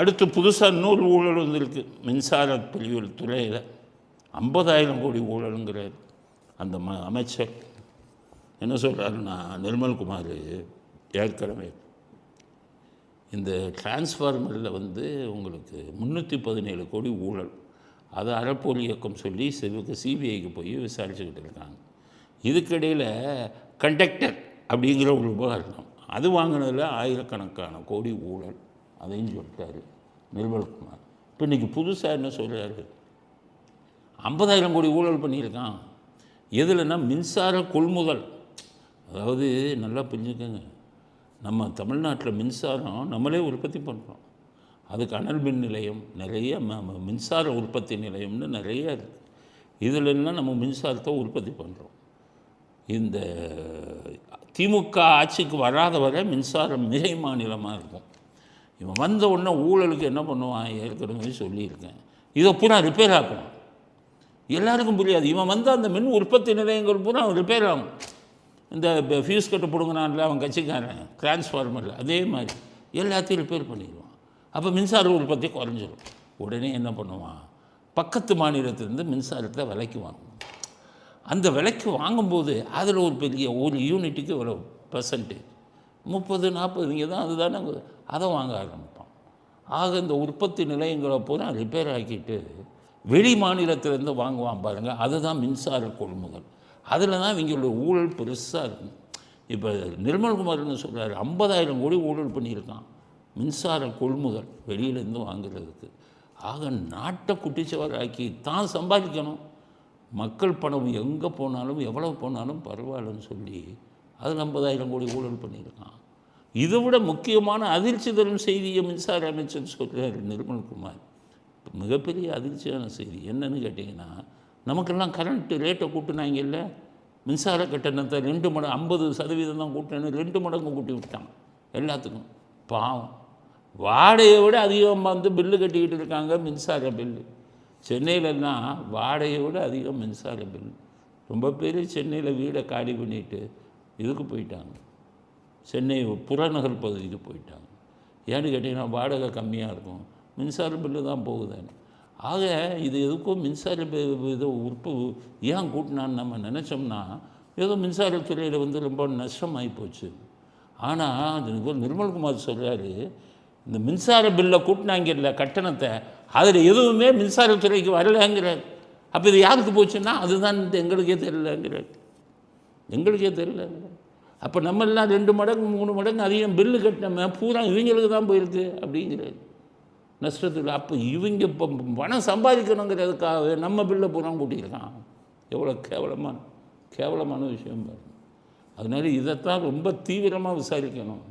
அடுத்து புதுசாக இன்னொரு ஊழல் வந்திருக்கு. மின்சார பிரிவு துறையில் 50,000 கோடி ஊழலுங்கிறார் அந்த அமைச்சர். என்ன சொல்கிறாருன்னா, நிர்மல்குமார் ஏற்கனவே இந்த டிரான்ஸ்ஃபார்மரில் உங்களுக்கு 317 கோடி ஊழல், அதை அறப்போர் இயக்கம் சொல்லி சிபிஐக்கு போய் விசாரிச்சுக்கிட்டு இருக்காங்க. இதுக்கிடையில் கண்டக்டர் அப்படிங்கிற ஒரு உபகரணம் அது வாங்கினதில் ஆயிரக்கணக்கான கோடி ஊழல், அதையும் சொல்லிட்டாரு நிர்மல்குமார். இப்போ இன்றைக்கி புதுசாக என்ன சொல்கிறாரு, 50,000 கோடி ஊழல் பண்ணியிருக்கான். எதுலன்னா மின்சார கொள்முதல். அதாவது நல்லா புரிஞ்சுக்கோங்க, நம்ம தமிழ்நாட்டில் மின்சாரம் நம்மளே உற்பத்தி பண்ணுறோம். அதுக்கு அனல் மின் நிலையம் நிறைய, மின்சார உற்பத்தி நிலையம்னு நிறைய இருக்குது. இதிலெல்லாம் நம்ம மின்சாரத்தை உற்பத்தி பண்ணுறோம். இந்த திமுக ஆட்சிக்கு வராத வரை மின்சாரம் மிகை மாநிலமாக இருக்கும். இவன் வந்த உடனே ஊழலுக்கு என்ன பண்ணுவான், ஏற்கனவே சொல்லியிருக்கேன், இதை பூரா ரிப்பேர் ஆக்கணும். எல்லாருக்கும் புரியாது. இவன் வந்து அந்த மின் உற்பத்தி நிலையங்கள் பூரா அவன் ரிப்பேர் ஆகும். இந்த ஃபியூஸ் கட்டு பிடுங்கினான்ல அவன் கட்சிக்காரன் டிரான்ஸ்ஃபார்மரில், அதே மாதிரி எல்லாத்தையும் ரிப்பேர் பண்ணிடுவான். அப்போ மின்சார உற்பத்தி குறைஞ்சிடும். உடனே என்ன பண்ணுவான், பக்கத்து மாநிலத்திலேருந்து மின்சாரத்தை விலைக்கு வாங்குவான். அந்த விலைக்கு வாங்கும்போது அதில் ஒரு பெரிய ஒரு யூனிட்டுக்கு இவ்வளோ பர்சன்டேஜ் 30-40 இங்கே தான், அதுதானே, அதை வாங்க ஆரம்பிப்பான். ஆக இந்த உற்பத்தி நிலையங்களை பூரா ரிப்பேர் ஆக்கிட்டு வெளி மாநிலத்திலேருந்து வாங்குவான் பாருங்கள், அதுதான் மின்சார கொள்முதல். அதில் தான் இவங்களோட ஊழல் பெருசாக இருக்கும். இப்போ நிர்மல்குமார்னு சொல்கிறார், 50,000 கோடி ஊழல் பண்ணியிருக்கான் மின்சார கொள்முதல் வெளியிலேருந்து வாங்குறதுக்கு. ஆக நாட்டை குட்டிச்சவர் ஆக்கி தான் சம்பாதிக்கணும். மக்கள் பணம் எங்கே போனாலும் எவ்வளோ போனாலும் பரவாயில்லன்னு சொல்லி அதில் 50,000 கோடி ஊழல் பண்ணியிருக்கான். இதை விட முக்கியமான அதிர்ச்சி தரும் செய்தியை மின்சார அமைச்சர் சொல்கிறார் நிர்மல்குமார். மிகப்பெரிய அதிர்ச்சியான செய்தி என்னன்னு கேட்டிங்கன்னா, நமக்கெல்லாம் கரண்ட்டு ரேட்டை கூட்டினாங்கல்ல, மின்சார கட்டணத்தை 2 மடங்கு 50% தான் கூட்டினு 2 மடங்கு கூட்டி விட்டான் எல்லாத்துக்கும். பாவம், வாடகையை விட அதிகமாக பில்லு கட்டிக்கிட்டு இருக்காங்க மின்சார பில்லு. சென்னையிலலாம் வாடகையை விட அதிகம் மின்சார பில்லு. ரொம்ப பேர் சென்னையில் வீடை காலி பண்ணிவிட்டு இதுக்கு போயிட்டாங்க, சென்னை புறநகர் பகுதிக்கு போயிட்டாங்க. ஏன்னு கேட்டிங்கன்னா வாடகை கம்மியாக இருக்கும், மின்சார பில்லு தான் போகுதுன்னு. ஆக இது எதுக்கும் மின்சார இதை ஏன் கூட்டினான்னு நம்ம நினச்சோம்னா, ஏதோ மின்சாரத்துறையில் ரொம்ப நஷ்டமாகி போச்சு. ஆனால் நிர்மல்குமார் சொல்கிறாரு, இந்த மின்சார பில்லை கூட்டினாங்கல்ல கட்டணத்தை, அதில் எதுவுமே மின்சாரத்துறைக்கு வரலைங்கிறார். அப்போ இது யாருக்கு போச்சுன்னா அதுதான் எங்களுக்கே தெரியலங்கிறார், எங்களுக்கே தெரியலங்கிறார். அப்போ நம்மெல்லாம் 2 மடங்கு 3 மடங்கு அதிகம் பில்லு கட்டினோமே பூரா இவங்களுக்கு தான் போயிருக்கு அப்படிங்கிறார், நஷ்டத்தில். அப்போ இவங்க இப்போ பணம் சம்பாதிக்கணுங்கிறதுக்காக நம்ம பில்லை பூரா கூட்டியிருக்கான். எவ்வளோ கேவலமான விஷயம் பாருங்கள். அதனால இதைத்தான் ரொம்ப தீவிரமாக விசாரிக்கணும்.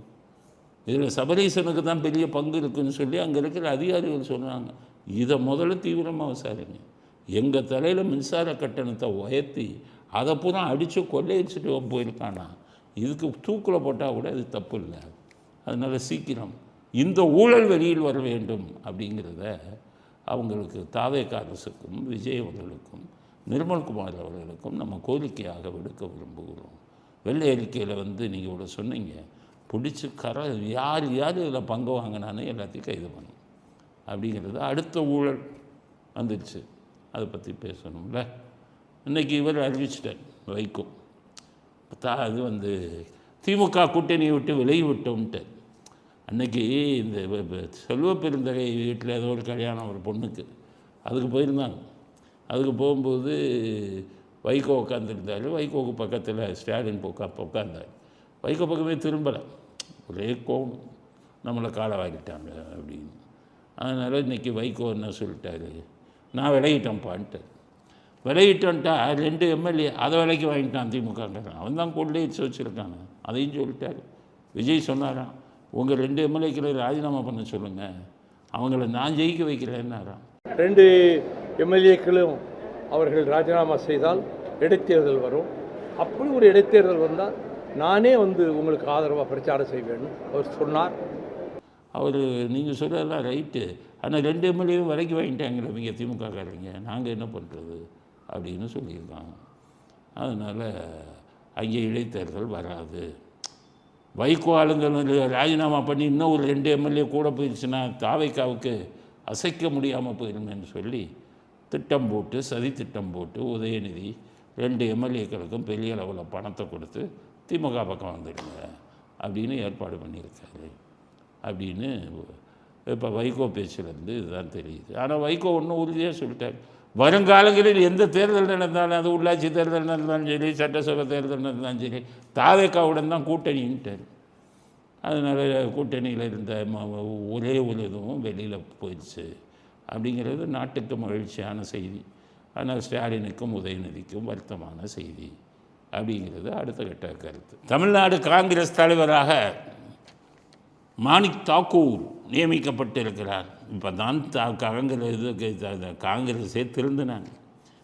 இதில் சபரீசனுக்கு தான் பெரிய பங்கு இருக்குதுன்னு சொல்லி அங்கே இருக்கிற அதிகாரிகள் சொல்கிறாங்க. இதை முதல்ல தீவிரமாக விசாரிங்க. எங்கள் தலையில் மின்சார கட்டணத்தை உயர்த்தி அதை பூரா அடித்து கொள்ளையடிச்சுட்டு போயிருக்கானா, இதுக்கு தூக்கில் போட்டால் கூட அது தப்பு இல்லை. அதனால் சீக்கிரம் இந்த ஊழல் வெளியில் வர வேண்டும் அப்படிங்கிறத அவங்களுக்கு தாவேக அரசுக்கும் விஜய் அவர்களுக்கும் நிர்மல்குமார் அவர்களுக்கும் நம்ம கோரிக்கையாக விடுக்க விரும்புகிறோம். வெள்ளை அறிக்கையில் நீங்கள் இவ்வளோ சொன்னீங்க, பிடிச்சி யார் இதில் பங்கு வாங்கினான்னு எல்லாத்தையும் கைது பண்ணும் அப்படிங்கிறது. அடுத்த ஊழல் வந்துடுச்சு, அதை பற்றி பேசணும்ல. இன்றைக்கி இவர் அறிவிச்சிட்டார், வைகோ அது திமுக கூட்டணியை விட்டு விலகி விட்டோம்ட்டு. அன்றைக்கி இந்த செல்வ பெருந்தகை வீட்டில் ஏதோ ஒரு கல்யாணம் ஒரு பொண்ணுக்கு, அதுக்கு போயிருந்தாங்க. அதுக்கு போகும்போது வைகோ உட்காந்துருந்தார். வைகோவுக்கு பக்கத்தில் ஸ்டாலின் உட்காந்தார். வைகோ பக்கமே திரும்பலை, ஒரே கோவம், நம்மளை காலை வாங்கிட்டாங்க அப்படின்னு. அதனால் இன்றைக்கி வைகோ என்ன சொல்லிட்டாரு, நான் விலகிட்டேன்ப்பான்ட்டு. விலகிட்டோன்ட்டா 2 எம்எல்ஏ அதை விலைக்கு வாங்கிட்டான் திமுகங்கிறான். அவன் தான் கொள்ளையடிச்சு வச்சுருக்காங்க, அதையும் சொல்லிட்டார். விஜய் சொன்னாராம், உங்கள் 2 எம்எல்ஏக்களை ராஜினாமா பண்ண சொல்லுங்கள், அவங்கள நான் ஜெயிக்க வைக்கிறேன்னாராம். 2 எம்எல்ஏக்களும் அவர்கள் ராஜினாமா செய்தால் இடைத்தேர்தல் வரும். அப்படி ஒரு இடைத்தேர்தல் வந்தால் நானே உங்களுக்கு ஆதரவாக பிரச்சாரம் செய்வேன்னு அவர் சொன்னார். அவர் நீங்கள் சொல்லலாம் ரைட்டு, ஆனால் 2 எம்எல்ஏவும் விலைக்கு வாங்கிட்டாங்களே இவங்க திமுகக்காரங்க, நாங்கள் என்ன பண்ணுறது அப்படின்னு சொல்லியிருக்காங்க. அதனால் அங்கே இடைத்தேர்தல் வராது. வைகோ ஆளுங்கள் ராஜினாமா பண்ணி இன்னும் ஒரு 2 எம்எல்ஏ கூட போயிடுச்சுன்னா தாவைக்காவுக்கு அசைக்க முடியாமல் போயிருமேன்னு சொல்லி திட்டம் போட்டு சதி திட்டம் போட்டு உதயநிதி 2 எம்எல்ஏக்களுக்கும் பெரிய அளவில் பணத்தை கொடுத்து திமுக பக்கம் வந்துடுங்க அப்படின்னு ஏற்பாடு பண்ணியிருக்காரு அப்படின்னு இப்போ வைகோ பேச்சிலேருந்து இதுதான் தெரியுது. ஆனால் வைகோ ஒன்றும் உறுதியாக சொல்லிட்டார், வருங்காலங்களில் எந்த தேர்தல் நடந்தாலும், அது உள்ளாட்சி தேர்தல் நடந்தாலும் சரி, சட்டசபை தேர்தல் நடந்தாலும் சரி, தாவேக்காவுடன் தான் கூட்டணின்ட்டார். அதனால் கூட்டணியில் இருந்த ஒரே ஒரு இதுவும் வெளியில் போயிடுச்சு அப்படிங்கிறது நாட்டுக்கு மகிழ்ச்சியான செய்தி. ஆனால் ஸ்டாலினுக்கும் உதயநிதிக்கும் வருத்தமான செய்தி அப்படிங்கிறது அடுத்த கட்ட கருத்து. தமிழ்நாடு காங்கிரஸ் தலைவராக மாணிக் தாக்கூர் நியமிக்கப்பட்டிருக்கிறார். இப்போ தான் காங்கிரஸே திருந்தினாங்க.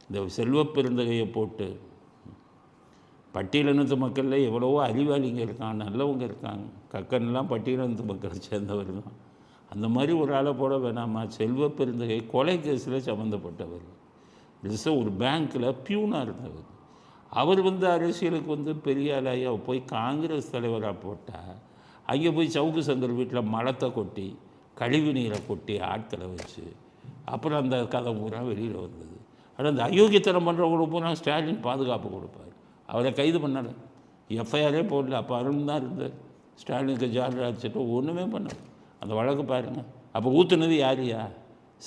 இந்த செல்வப் பெருந்தகையை போட்டு பட்டியலினத்து மக்களில் எவ்வளவோ அறிவாளிங்க இருக்காங்க, நல்லவங்க இருக்காங்க. கக்கன்லாம் பட்டியலினத்து மக்களை சேர்ந்தவர் தான். அந்த மாதிரி ஒரு ஆளை போட வேணாமா? செல்வப் பெருந்தகை கொலை கேஸில் சம்மந்தப்பட்டவர், ரிசர்வ் ஒரு பேங்க்கில் பியூனாக இருந்தவர். அவர் அரசியலுக்கு பெரிய ஆளாக போய் காங்கிரஸ் தலைவராக போட்டால் அங்கே போய் சவுக்கு சங்கர் வீட்டில் மலத்தை கொட்டி கழிவு நீரை கொட்டி ஆட்களை வச்சு அப்புறம் அந்த கதை பூரா வெளியில் வந்தது. ஆனால் அந்த அயோக்கியத்தனம் பண்ணுறவங்களுக்கு பூரா ஸ்டாலின் பாதுகாப்பு கொடுப்பார். அவரை கைது பண்ணலை, எஃப்ஐஆரே போடல. அப்போ அருண் தான் இருந்தார். ஸ்டாலினுக்கு ஜாலியாக அடிச்சுட்டு ஒன்றுமே பண்ணல. அந்த வழக்கு பாருங்கள். அப்போ ஊற்றுனது யாரையா?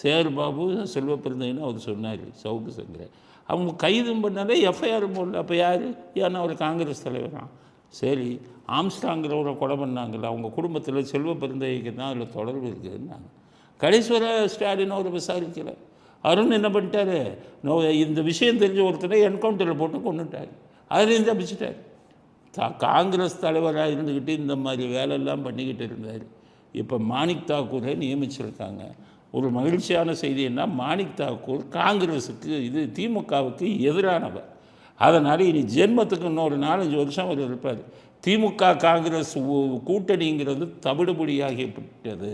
சேர் பாபு செல்வப்பிறந்தன்னு அவர் சொன்னார், சவுக்கு சங்கரை. அவங்க கைதும் பண்ணாலே எஃப்ஐஆர் போடல. அப்போ யார்? ஏன்னா அவர் காங்கிரஸ் தலைவரான். சரி, ஆம்ஸ்டாங்கிறவரை கொலை பண்ணாங்கல்ல, அவங்க குடும்பத்தில் செல்வப்பிறந்தைக்கு தான் அதில் தொடர்பு இருக்குதுன்னாங்க. கடைசிவரை ஸ்டாலின் அவர் விசாரிக்கலை. அருண் என்ன பண்ணிட்டாரு? இந்த விஷயம் தெரிஞ்ச ஒருத்தரை என்கவுண்டரில் போட்டு கொண்டுட்டார். அதுலேருந்து தப்பிச்சிட்டார். காங்கிரஸ் தலைவராக இருந்துக்கிட்டு இந்த மாதிரி வேலையெல்லாம் பண்ணிக்கிட்டு இருந்தார். இப்போ மாணிக் தாக்கூரை நியமிச்சிருக்காங்க. ஒரு மகிழ்ச்சியான செய்தி என்ன, மாணிக் தாக்கூர் காங்கிரஸுக்கு திமுகவுக்கு எதிரானவர். அதனால் இனி ஜென்மத்துக்கு இன்னொரு 4-5 வருஷம் அவர் இருப்பார். திமுக காங்கிரஸ் கூட்டணிங்கிறது தவிடுபடியாகிவிட்டது.